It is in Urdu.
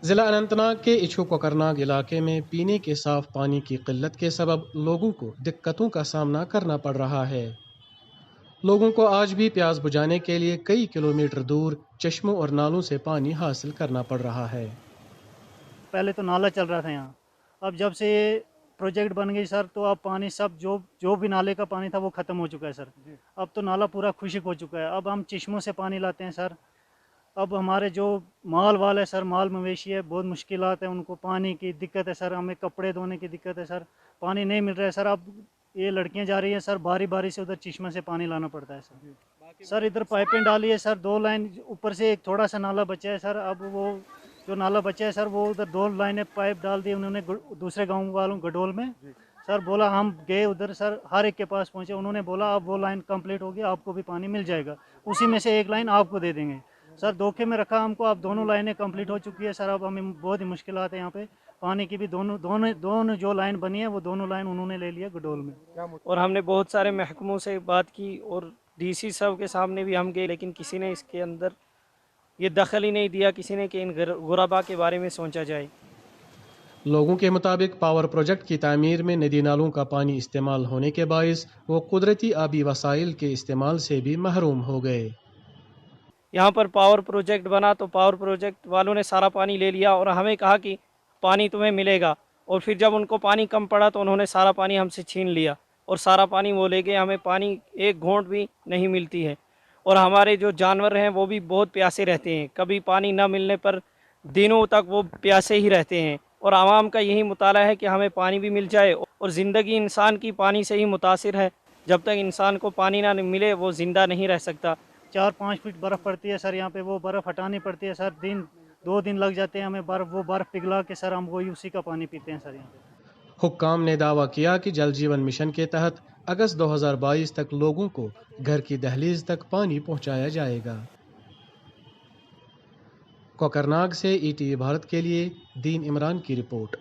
ضلع اننت ناگ کے اچھو کوکرناگ علاقے میں پینے کے صاف پانی کی قلت کے سبب لوگوں کو دقتوں کا سامنا کرنا پڑ رہا ہے۔ لوگوں کو آج بھی پیاس بجھانے کے لیے کئی کلومیٹر دور چشموں اور نالوں سے پانی حاصل کرنا پڑ رہا ہے۔ پہلے تو نالا چل رہا تھا یہاں، اب جب سے یہ پروجیکٹ بن گئی سر تو اب پانی سب جو بھی نالے کا پانی تھا وہ ختم ہو چکا ہے سر۔ اب تو نالا پورا خشک ہو چکا ہے، اب ہم چشموں سے پانی لاتے ہیں سر۔ اب ہمارے جو مال وال ہے سر، مال مویشی ہے، بہت مشکلات ہیں، ان کو پانی کی دقت ہے سر، ہمیں کپڑے دھونے کی دقت ہے سر، پانی نہیں مل رہا ہے سر۔ اب یہ لڑکیاں جا رہی ہیں سر، باری باری سے ادھر چشمے سے پانی لانا پڑتا ہے سر۔ سر ادھر پائپیں ڈالی ہے سر، 2 لائن اوپر سے ایک تھوڑا سا نالا بچا ہے سر، اب وہ جو نالا بچا ہے سر وہ ادھر 2 لائنیں پائپ ڈال دی انہوں نے دوسرے گاؤں والوں گڈول میں سر۔ بولا ہم گئے ادھر سر، ہر ایک کے پاس پہنچے، انہوں نے بولا اب وہ لائن کمپلیٹ ہوگی، آپ کو بھی پانی مل جائے گا، اسی میں سے ایک لائن آپ کو دے دیں گے سر۔ دھوکے میں رکھا ہم کو، اب دونوں لائنیں کمپلیٹ ہو چکی ہے سر، اب ہمیں بہت ہی مشکلات ہیں یہاں پہ پانی کی بھی۔ دونوں جو لائن بنی ہے وہ دونوں لائن انہوں نے لے لیا گڈول میں۔ اور ہم نے بہت سارے محکموں سے بات کی اور ڈی سی صاحب کے سامنے بھی ہم گئے، لیکن کسی نے اس کے اندر یہ دخل ہی نہیں دیا، کسی نے کہ ان غربا کے بارے میں سوچا جائے۔ لوگوں کے مطابق پاور پروجیکٹ کی تعمیر میں ندی نالوں کا پانی استعمال ہونے کے باعث وہ قدرتی آبی وسائل کے استعمال سے بھی محروم ہو گئے۔ یہاں پر پاور پروجیکٹ بنا تو پاور پروجیکٹ والوں نے سارا پانی لے لیا اور ہمیں کہا کہ پانی تمہیں ملے گا، اور پھر جب ان کو پانی کم پڑا تو انہوں نے سارا پانی ہم سے چھین لیا اور سارا پانی وہ لے گئے، ہمیں پانی ایک گھونٹ بھی نہیں ملتی ہے۔ اور ہمارے جو جانور ہیں وہ بھی بہت پیاسے رہتے ہیں، کبھی پانی نہ ملنے پر دنوں تک وہ پیاسے ہی رہتے ہیں، اور عوام کا یہی مطالبہ ہے کہ ہمیں پانی بھی مل جائے، اور زندگی انسان کی پانی سے ہی متاثر ہے، جب تک انسان کو پانی نہ ملے وہ زندہ نہیں رہ سکتا۔ 4-5 فٹ برف پڑتی ہے سر یہاں پہ، وہ برف ہٹانی پڑتی ہے سر، 2 دن لگ جاتے ہیں ہمیں وہ برف پگھلا کے سر ہم وہی اسی کا پانی پیتے ہیں سر یہاں پہ۔ حکام نے دعویٰ کیا کہ جل جیون مشن کے تحت اگست 2022 تک لوگوں کو گھر کی دہلیز تک پانی پہنچایا جائے گا۔ کوکرناگ سے ETV بھارت کے لیے دین عمران کی رپورٹ۔